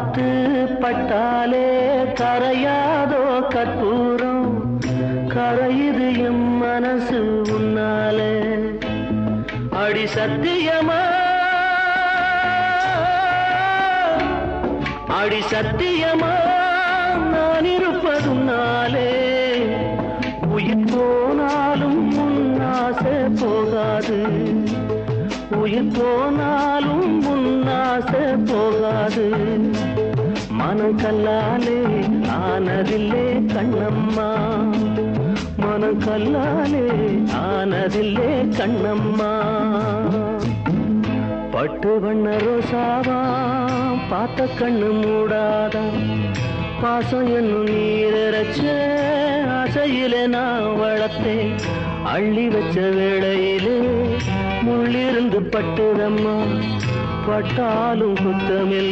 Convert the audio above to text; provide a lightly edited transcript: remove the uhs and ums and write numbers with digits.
காத்து பட்டாலே கரையாதோ கற்பூரம் கரையுது எம் மனசு உன்னாலே அடி சத்தியமா அடி சத்தியமா நான் இருப்பதுனாலே உயிர் போனாலும் உன்னாசை போகாது உயிர் போனாலும் உன்னாசை போகாது மனம் கல்லாலே ஆனதில்லே கண்ணம்மா மனம் கல்லாலே ஆனதில்லே கண்ணம்மா பட்டு வண்ண ரோசாவா பார்த்த கண்ணு மூடாதா பாசம் என்னும் நீரச்ச ஆசையிலே நான் வளர்த்தேன் அள்ளி வச்ச வேளையிலே முள்ளிருந்து பட்டுதம்மா பட்டாலும் குத்தமில்லை